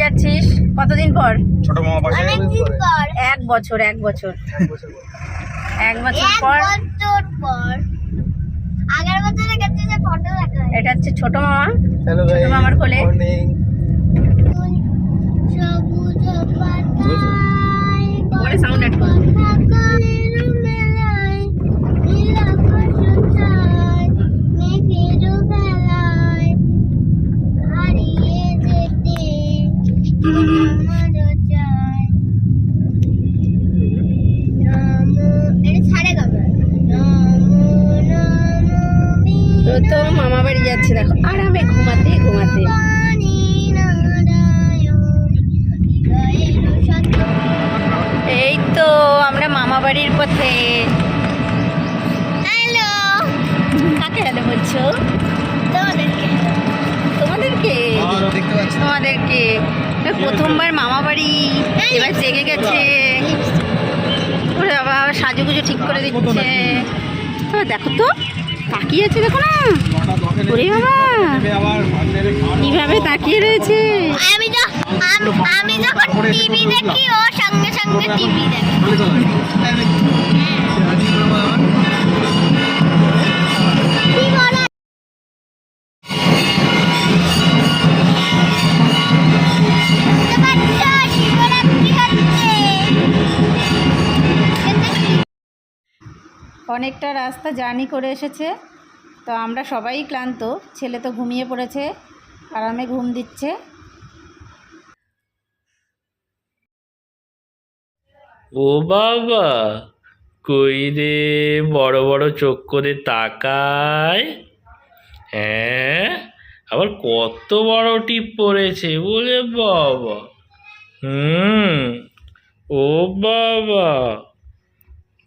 যাচ্ছিস? কতদিন পর? ছোট মামা পাশে। এক বছর পর। এটা হচ্ছে ছোট মামা, ছোট মামার কোলে। ওরে সাউন্ড অ্যাড কর। তো মামা বাড়ি যাচ্ছে, দেখো আরামে ঘুমাতে ঘুমাতে। এই তো আমরা মামা বাড়ির পথে। হ্যালো, কাকে হ্যালো বলছো? তোমাদেরকে প্রথমবার মামা বাড়ি, এবার জেগে গেছে। ওরে বাবা, সাজুগুজু ঠিক করে দিচ্ছে। দেখো তো তাকিয়ে আছে, দেখো না। ওরে বাবা, কিভাবে তাকিয়ে রয়েছে। আমি যখন টিভি দেখি ও সঙ্গে সঙ্গে টিভি দেখে। অনেকটা রাস্তা জার্নি করে এসেছে, তো আমরা সবাই ক্লান্ত। ছেলে তো ঘুমিয়ে পড়েছে, আরামে ঘুম দিচ্ছে। ও বাবা, কই রে, বড় বড় চোখ করে তাকায়। হ্যাঁ, আবার কত বড় টিপ পড়েছে বলে বাবা। ও বাবা,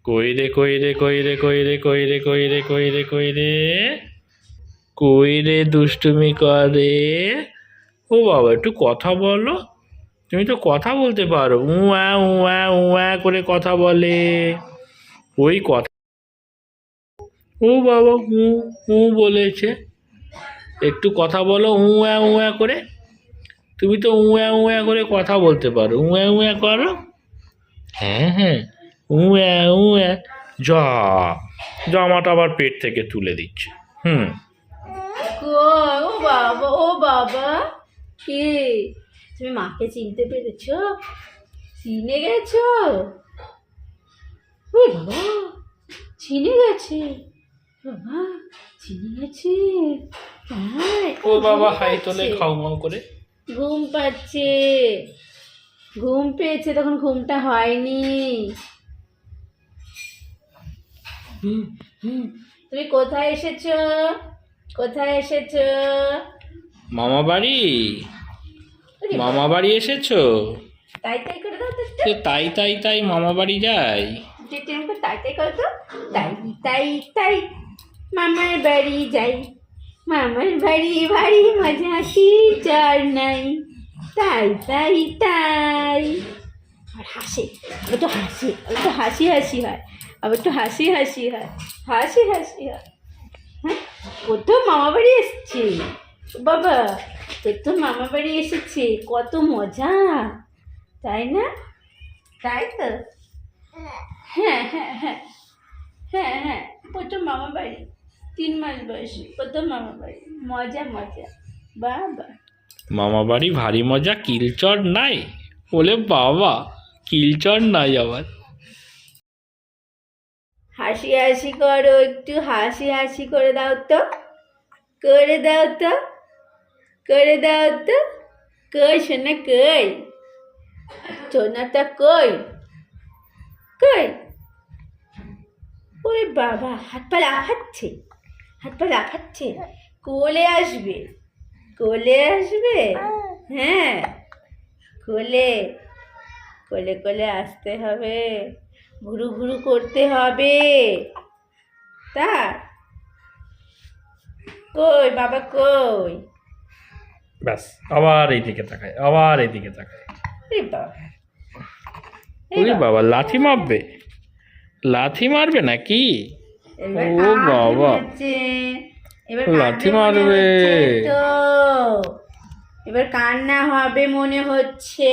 কই রে কই রে কই রে কই রে কই রে কই রে কই রে কই রে কই রে দুষ্টুমি করে। ও বাবা, একটু কথা বলো। তুমি তো কথা বলতে পারো, উয়া উয়া উয়া করে কথা বলে। ওই কথা। ও বাবা, হু হু বলেছে। একটু কথা বলো উয়া উয়া করে। তুমি তো উয়া উয়া করে কথা বলতে পারো, উয়া উয়া করো। হ্যাঁ হ্যাঁ, উয়া উয়া। যা, জামাটা আবার পেট থেকে তুলে দিচ্ছে। ও বাবা, কে তুমি? মাকে চিনতে পেরেছো? চিনে গেছো? ও বাবা, চিনে গেছে। বাবা চিনে গেছে। ও বাবা, হাই তোলে খাও মাও করে। ঘুম পাচ্ছে, ঘুম পেয়েছে, তখন ঘুমটা হয়নি। তুমি কোথায় এসেছো? কোথায় এসেছো? মামা বাড়ি। মামা বাড়ি এসেছো? তাই তাই করে দাও তো। তাই তাই তাই মামা বাড়ি যাই। তাই তাই করো তো। তাই তাই তাই মামার বাড়ি যাই। মামার বাড়ি ভারী মজা, কি চার নাই। তাই তাই তাই। আর হাসে, আবার তো হাসি, আবার তো হাসি হাসি হয়, আবার তো হাসি হাসি হয়, হাসি হাসি হয়। হ্যাঁ, কত মামা বাড়ি এসছে বাবা, কত মামা বাড়ি এসেছে, কত মজা, তাই না? তাই তো। হ্যাঁ হ্যাঁ হ্যাঁ হ্যাঁ হ্যাঁ, প্রথম মামা বাড়ি, 3 মাস বয়সে প্রথম মামা বাড়ি। মজা মজা বাবা। মামা বাড়ি ভারী মজা, কিলচর নাই বলে বাবা। কিলচর নাই আবার। হাসি হাসি করো, একটু হাসি হাসি করে দাও তো, করে দাও তো, করে দাও তো। কই শোনা, কই সোনাটা, কই কই? ওরে বাবা, হাত পা লাফাচ্ছে, হাত পা লাফাচ্ছে। কোলে আসবে, কোলে আসবে। হ্যাঁ, কোলে কোলে কোলে আসতে হবে, ঘুরু ঘুরু করতে হবে। তা কই বাবা, কই? ব্যাস, আবার এইদিকে তাকায়, আবার এইদিকে তাকায়। এই বাবা, ওরে বাবা, লাথি মারবে, লাথি মারবে নাকি? ও বাবা, এবার লাথি মারবে। এবার কান্না হবে মনে হচ্ছে।